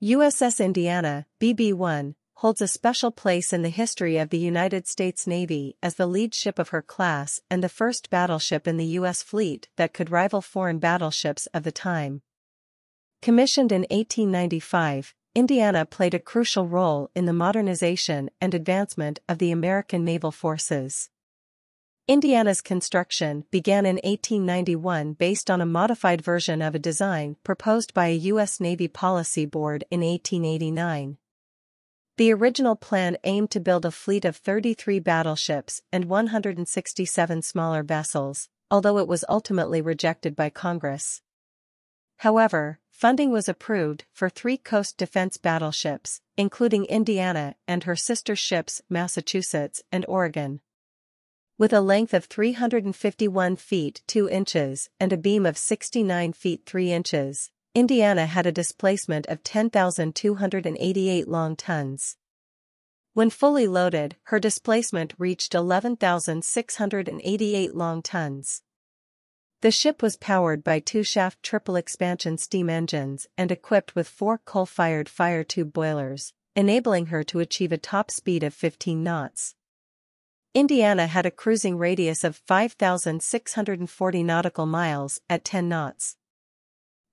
USS Indiana, BB-1, holds a special place in the history of the United States Navy as the lead ship of her class and the first battleship in the U.S. fleet that could rival foreign battleships of the time. Commissioned in 1895, Indiana played a crucial role in the modernization and advancement of the American naval forces. Indiana's construction began in 1891 based on a modified version of a design proposed by a U.S. Navy Policy Board in 1889. The original plan aimed to build a fleet of 33 battleships and 167 smaller vessels, although it was ultimately rejected by Congress. However, funding was approved for 3 coast defense battleships, including Indiana and her sister ships Massachusetts and Oregon. With a length of 351 feet 2 inches and a beam of 69 feet 3 inches, Indiana had a displacement of 10,288 long tons. When fully loaded, her displacement reached 11,688 long tons. The ship was powered by 2-shaft triple-expansion steam engines and equipped with 4 coal-fired fire tube boilers, enabling her to achieve a top speed of 15 knots. Indiana had a cruising radius of 5,640 nautical miles at 10 knots.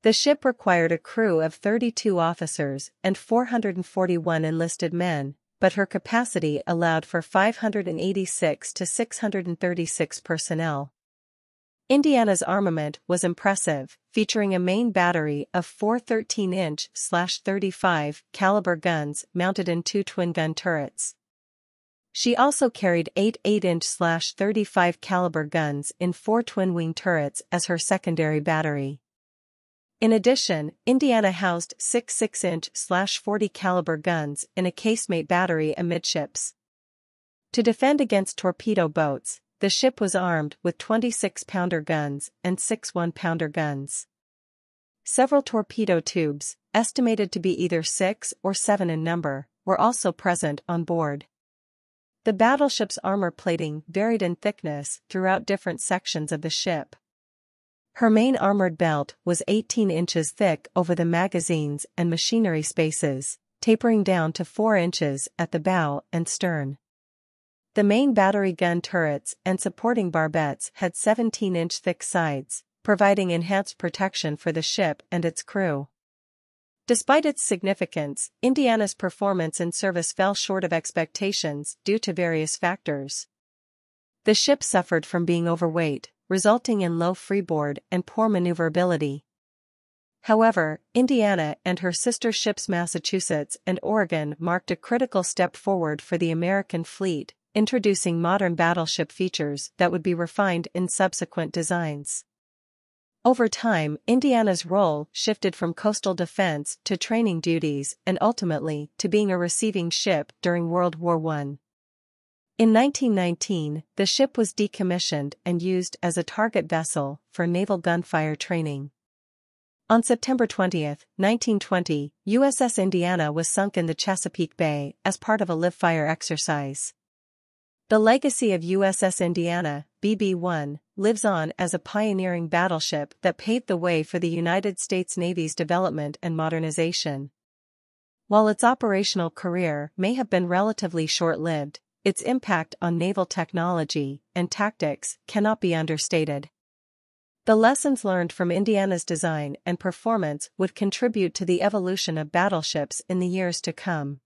The ship required a crew of 32 officers and 441 enlisted men, but her capacity allowed for 586 to 636 personnel. Indiana's armament was impressive, featuring a main battery of 4 13-inch/35 caliber guns mounted in 2 twin-gun turrets. She also carried 8 8-inch/35 caliber guns in 4 twin-wing turrets as her secondary battery. In addition, Indiana housed 6 6-inch/40 caliber guns in a casemate battery amidships. To defend against torpedo boats, the ship was armed with 26-pounder guns and 6 1-pounder guns. Several torpedo tubes, estimated to be either 6 or 7 in number, were also present on board. The battleship's armor plating varied in thickness throughout different sections of the ship. Her main armored belt was 18 inches thick over the magazines and machinery spaces, tapering down to 4 inches at the bow and stern. The main battery gun turrets and supporting barbettes had 17-inch thick sides, providing enhanced protection for the ship and its crew. Despite its significance, Indiana's performance in service fell short of expectations due to various factors. The ship suffered from being overweight, resulting in low freeboard and poor maneuverability. However, Indiana and her sister ships Massachusetts and Oregon marked a critical step forward for the American fleet, introducing modern battleship features that would be refined in subsequent designs. Over time, Indiana's role shifted from coastal defense to training duties and ultimately to being a receiving ship during World War I. In 1919, the ship was decommissioned and used as a target vessel for naval gunfire training. On September 20, 1920, USS Indiana was sunk in the Chesapeake Bay as part of a live-fire exercise. The legacy of USS Indiana, BB-1, lives on as a pioneering battleship that paved the way for the United States Navy's development and modernization. While its operational career may have been relatively short-lived, its impact on naval technology and tactics cannot be understated. The lessons learned from Indiana's design and performance would contribute to the evolution of battleships in the years to come.